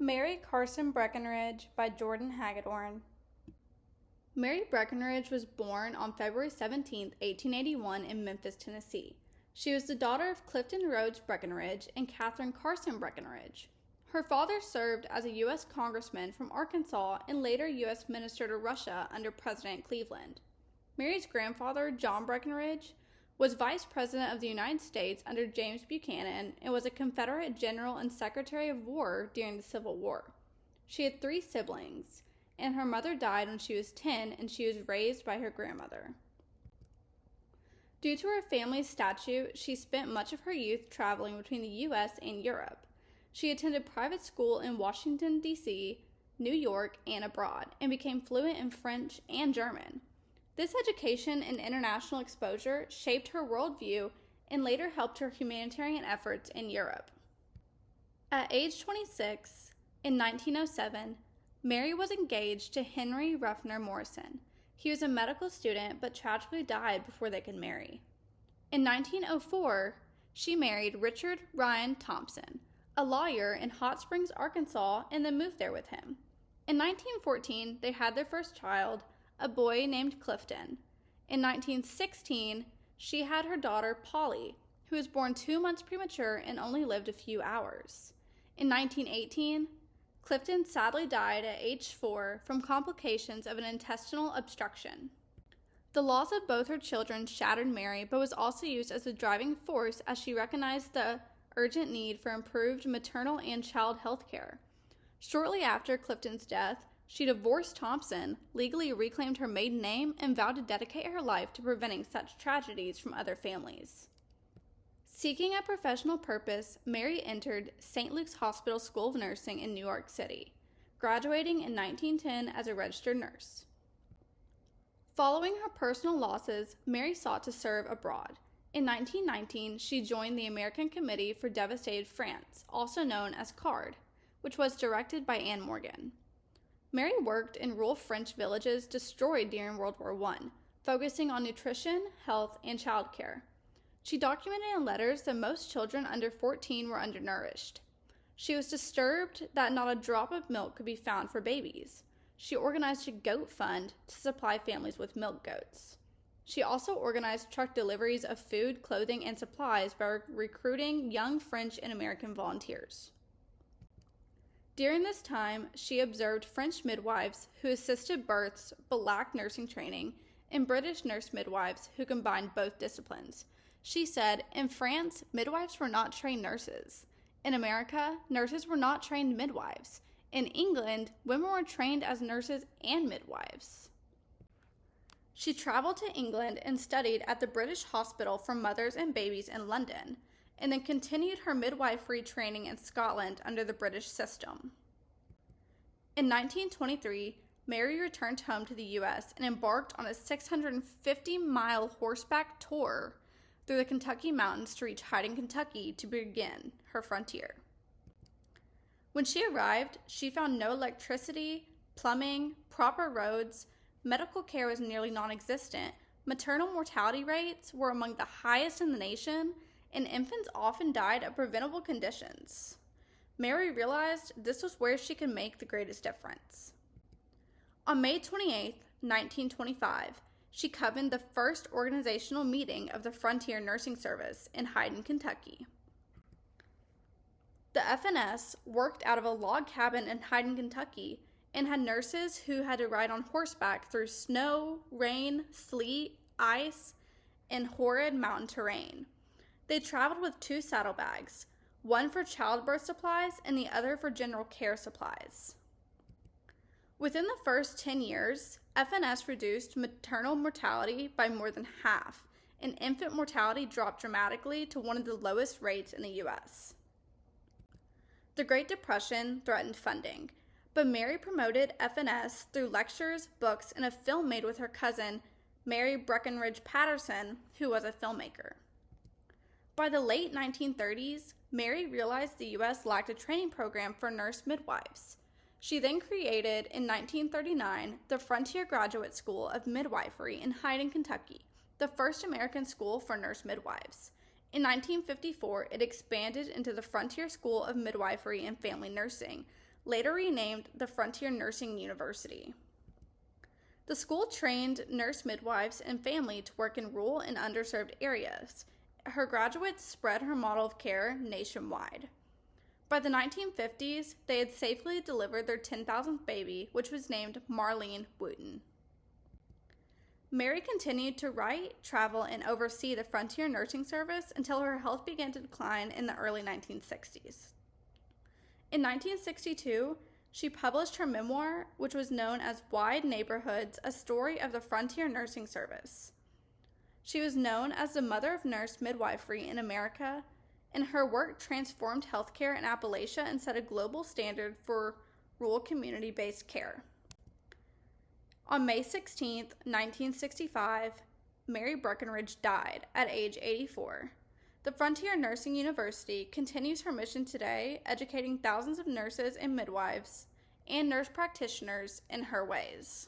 Mary Carson Breckinridge by Jordan Hagedorn. Mary Breckinridge was born on February 17, 1881 in Memphis, Tennessee. She was the daughter of Clifton Rhodes Breckinridge and Catherine Carson Breckinridge. Her father served as a U.S. congressman from Arkansas and later U.S. minister to Russia under President Cleveland. Mary's grandfather, John Breckinridge, was Vice President of the United States under James Buchanan and was a Confederate General and Secretary of War during the Civil War. She had 3 siblings, and her mother died when she was 10 and she was raised by her grandmother. Due to her family's statute, she spent much of her youth traveling between the U.S. and Europe. She attended private school in Washington, D.C., New York, and abroad, and became fluent in French and German. This education and international exposure shaped her worldview and later helped her humanitarian efforts in Europe. At age 26, in 1907, Mary was engaged to Henry Ruffner Morrison. He was a medical student but tragically died before they could marry. In 1904, she married Richard Ryan Thompson, a lawyer in Hot Springs, Arkansas, and then moved there with him. In 1914, they had their first child, a boy named Clifton. In 1916, she had her daughter Polly, who was born 2 months premature and only lived a few hours. In 1918, Clifton sadly died at age 4 from complications of an intestinal obstruction. The loss of both her children shattered Mary, but was also used as a driving force as she recognized the urgent need for improved maternal and child health care. Shortly after Clifton's death, she divorced Thompson, legally reclaimed her maiden name, and vowed to dedicate her life to preventing such tragedies from other families. Seeking a professional purpose, Mary entered St. Luke's Hospital School of Nursing in New York City, graduating in 1910 as a registered nurse. Following her personal losses, Mary sought to serve abroad. In 1919, she joined the American Committee for Devastated France, also known as CARD, which was directed by Anne Morgan. Mary worked in rural French villages destroyed during World War I, focusing on nutrition, health, and childcare. She documented in letters that most children under 14 were undernourished. She was disturbed that not a drop of milk could be found for babies. She organized a goat fund to supply families with milk goats. She also organized truck deliveries of food, clothing, and supplies by recruiting young French and American volunteers. During this time, she observed French midwives who assisted births but lacked nursing training, and British nurse midwives who combined both disciplines. She said, "In France, midwives were not trained nurses. In America, nurses were not trained midwives. In England, women were trained as nurses and midwives." She traveled to England and studied at the British Hospital for Mothers and Babies in London, and then continued her midwifery training in Scotland under the British system. In 1923, Mary returned home to the U.S. and embarked on a 650-mile horseback tour through the Kentucky mountains to reach Hyden, Kentucky to begin her frontier. When she arrived, she found no electricity, plumbing, proper roads, medical care was nearly non-existent, maternal mortality rates were among the highest in the nation, and infants often died of preventable conditions. Mary realized this was where she could make the greatest difference. On May 28, 1925, she convened the first organizational meeting of the Frontier Nursing Service in Hyden, Kentucky. The FNS worked out of a log cabin in Hyden, Kentucky, and had nurses who had to ride on horseback through snow, rain, sleet, ice, and horrid mountain terrain. They traveled with 2 saddlebags, one for childbirth supplies and the other for general care supplies. Within the first 10 years, FNS reduced maternal mortality by more than half, and infant mortality dropped dramatically to one of the lowest rates in the U.S. The Great Depression threatened funding, but Mary promoted FNS through lectures, books, and a film made with her cousin, Mary Breckinridge Patterson, who was a filmmaker. By the late 1930s, Mary realized the U.S. lacked a training program for nurse midwives. She then created, in 1939, the Frontier Graduate School of Midwifery in Hyden, Kentucky, the first American school for nurse midwives. In 1954, it expanded into the Frontier School of Midwifery and Family Nursing, later renamed the Frontier Nursing University. The school trained nurse midwives and family to work in rural and underserved areas. Her graduates spread her model of care nationwide. By the 1950s, they had safely delivered their 10,000th baby, which was named Marlene Wooten. Mary continued to write, travel, and oversee the Frontier Nursing Service until her health began to decline in the early 1960s. In 1962, she published her memoir, which was known as Wide Neighborhoods, A Story of the Frontier Nursing Service. She was known as the mother of nurse midwifery in America, and her work transformed healthcare in Appalachia and set a global standard for rural community-based care. On May 16, 1965, Mary Breckinridge died at age 84. The Frontier Nursing University continues her mission today, educating thousands of nurses and midwives and nurse practitioners in her ways.